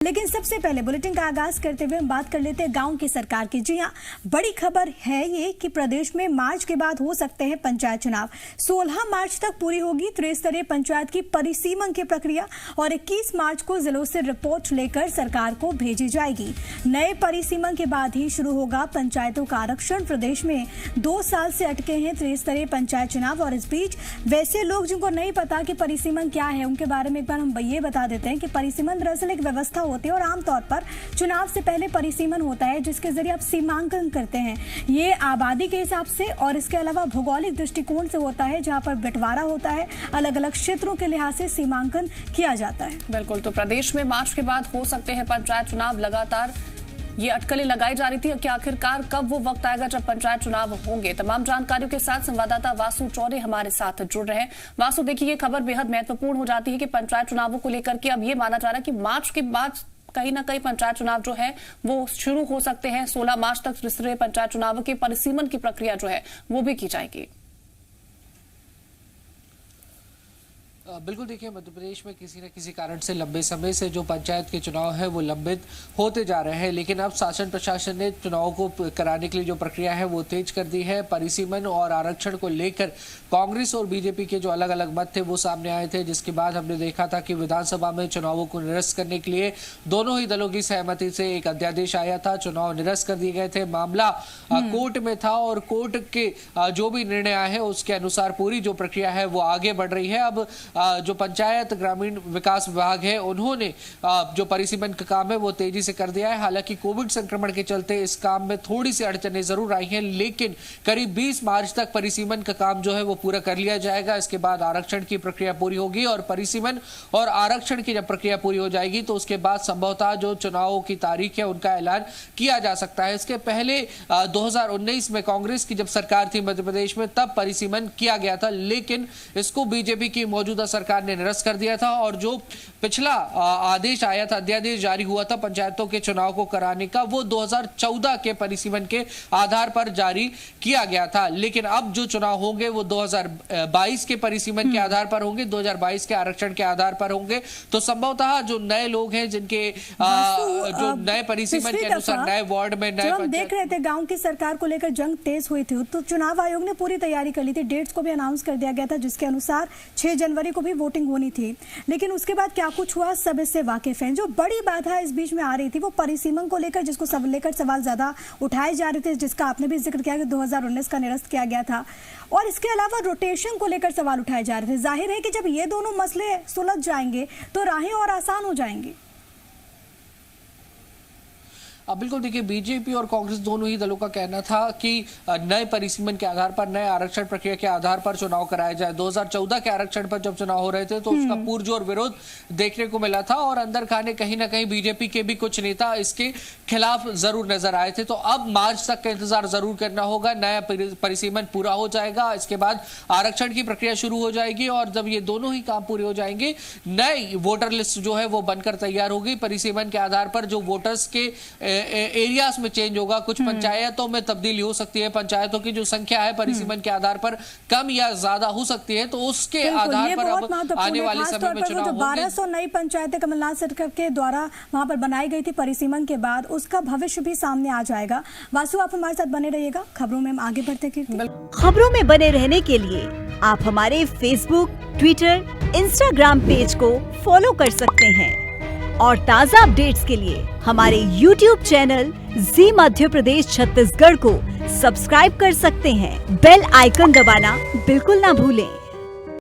लेकिन सबसे पहले बुलेटिन का आगाज करते हुए हम बात कर लेते हैं गांव की सरकार की। जी हां, बड़ी खबर है ये कि प्रदेश में मार्च के बाद हो सकते हैं पंचायत चुनाव। 16 मार्च तक पूरी होगी त्रिस्तरीय पंचायत की परिसीमन की प्रक्रिया और 21 मार्च को जिलों से रिपोर्ट लेकर सरकार को भेजी जाएगी। नए परिसीमन के बाद ही शुरू होगा पंचायतों का आरक्षण। प्रदेश में 2 साल से अटके हैं त्रिस्तरीय पंचायत चुनाव और इस बीच वैसे लोग जिनको नहीं पता कि परिसीमन क्या है उनके बारे में एक बार हम ये बता देते हैं कि परिसीमन दरअसल एक व्यवस्था होती है और आमतौर पर चुनाव से पहले परिसीमन होता है जिसके जरिए आप सीमांकन करते हैं। ये आबादी के हिसाब से और इसके अलावा भौगोलिक दृष्टिकोण से होता है जहां पर बंटवारा होता है, अलग अलग क्षेत्रों के लिहाज से सीमांकन किया जाता है। बिल्कुल, तो प्रदेश में मार्च के बाद हो सकते हैं पंचायत चुनाव। लगातार ये अटकलें लगाई जा रही थी कि आखिरकार कब वो वक्त आएगा जब पंचायत चुनाव होंगे। तमाम जानकारियों के साथ संवाददाता वासु चौरे हमारे साथ जुड़ रहे हैं। वासु, देखिए ये खबर बेहद महत्वपूर्ण हो जाती है कि पंचायत चुनावों को लेकर के अब ये माना जा रहा है कि मार्च के बाद कहीं ना कहीं पंचायत चुनाव जो है वो शुरू हो सकते हैं। 16 मार्च तक त्रिस्तरीय पंचायत चुनावों के परिसीमन की प्रक्रिया जो है वो भी की जाएगी। बिल्कुल, देखिए मध्य प्रदेश में किसी न किसी कारण से लंबे समय से जो पंचायत के चुनाव है वो लंबित होते जा रहे हैं, लेकिन अब शासन प्रशासन ने चुनाव को कराने के लिए जो प्रक्रिया है वो तेज कर दी है। परिसीमन और आरक्षण को लेकर कांग्रेस और बीजेपी के जो अलग अलग मत थे वो सामने आए थे, जिसके बाद हमने देखा था कि विधानसभा में चुनावों को निरस्त करने के लिए दोनों ही दलों की सहमति से एक अध्यादेश आया था। चुनाव निरस्त कर दिए गए थे। मामला कोर्ट में था और कोर्ट के जो भी निर्णय आए हैं उसके अनुसार पूरी जो प्रक्रिया है वो आगे बढ़ रही है। अब जो पंचायत ग्रामीण विकास विभाग है उन्होंने जो परिसीमन का काम है वो तेजी से कर दिया है। हालांकि कोविड संक्रमण के चलते इस काम में थोड़ी सी अड़चनें जरूर आई हैं, लेकिन करीब 20 मार्च तक परिसीमन का काम जो है वो पूरा कर लिया जाएगा। इसके बाद आरक्षण की प्रक्रिया पूरी होगी और परिसीमन और आरक्षण की जब प्रक्रिया पूरी हो जाएगी तो उसके बाद संभवतः जो चुनावों की तारीख है उनका ऐलान किया जा सकता है। इसके पहले 2019 में कांग्रेस की जब सरकार थी मध्य प्रदेश में तब परिसीमन किया गया था, लेकिन इसको बीजेपी की मौजूदा सरकार ने निरस्त कर दिया था और जो पिछला आदेश आया था, अध्यादेश जारी हुआ था पंचायतों के चुनाव को कराने का, वो 2014 के परिसीमन के आधार पर जारी किया गया था। लेकिन अब जो चुनाव होंगे वो 2022 के परिसीमन के आधार पर होंगे, 2022 के आरक्षण के आधार पर होंगे। तो संभवतः जो नए लोग हैं जिनके जो नए परिसीमन के अनुसार नए वार्ड में नए हम देख रहे थे गांव की सरकार को लेकर जंग तेज हुई थी, तो चुनाव आयोग ने पूरी तैयारी कर ली थी। डेट्स को भी अनाउंस कर दिया गया था जिसके अनुसार 6 जनवरी को भी वोटिंग होनी थी, लेकिन उसके बाद क्या कुछ हुआ सब इससे वाकिफ हैं। जो बड़ी बाधा इस बीच में आ रही थी वो परिसीमन को लेकर, जिसको सब लेकर सवाल ज्यादा उठाए जा रहे थे, जिसका आपने भी जिक्र किया कि 2019 का निरस्त किया गया था, और इसके अलावा रोटेशन को लेकर सवाल उठाए जा रहे थे। जाहिर है कि जब ये दोनों मसले सुलझ जाएंगे तो राहें और आसान हो जाएंगी। बिल्कुल, देखिए बीजेपी और कांग्रेस दोनों ही दलों का कहना था कि नए परिसीमन के आधार पर, नए आरक्षण प्रक्रिया के आधार पर चुनाव कराया जाए। 2014 के आरक्षण पर जब चुनाव हो रहे थे तो उसका पुरजोर विरोध देखने को मिला था और अंदर खाने कहीं ना कहीं बीजेपी के भी कुछ नेता इसके खिलाफ जरूर नजर आए थे। तो अब मार्च तक का इंतजार जरूर करना होगा। नया परिसीमन पूरा हो जाएगा, इसके बाद आरक्षण की प्रक्रिया शुरू हो जाएगी और जब ये दोनों ही काम पूरे हो जाएंगे नई वोटर लिस्ट जो है वो बनकर तैयार होगी। परिसीमन के आधार पर जो वोटर्स के एरियाज में चेंज होगा, कुछ पंचायतों में तब्दीली हो सकती है, पंचायतों की जो संख्या है परिसीमन के आधार पर कम या ज्यादा हो सकती है, तो उसके आधार पर अब आने वाले समय में चुनाव होंगे। 1200 नई पंचायतें कमलनाथ सरकार के द्वारा वहां पर बनाई गई थी परिसीमन के बाद, उसका भविष्य भी सामने आ जाएगा। वासु, आप हमारे साथ बने रहिएगा, खबरों में हम आगे बढ़ते हैं। खबरों में बने रहने के लिए आप हमारे फेसबुक, ट्विटर, इंस्टाग्राम पेज को फॉलो कर सकते हैं और ताज़ा अपडेट्स के लिए हमारे YouTube चैनल जी मध्य प्रदेश छत्तीसगढ़ को सब्सक्राइब कर सकते हैं। बेल आइकन दबाना बिल्कुल ना भूलें।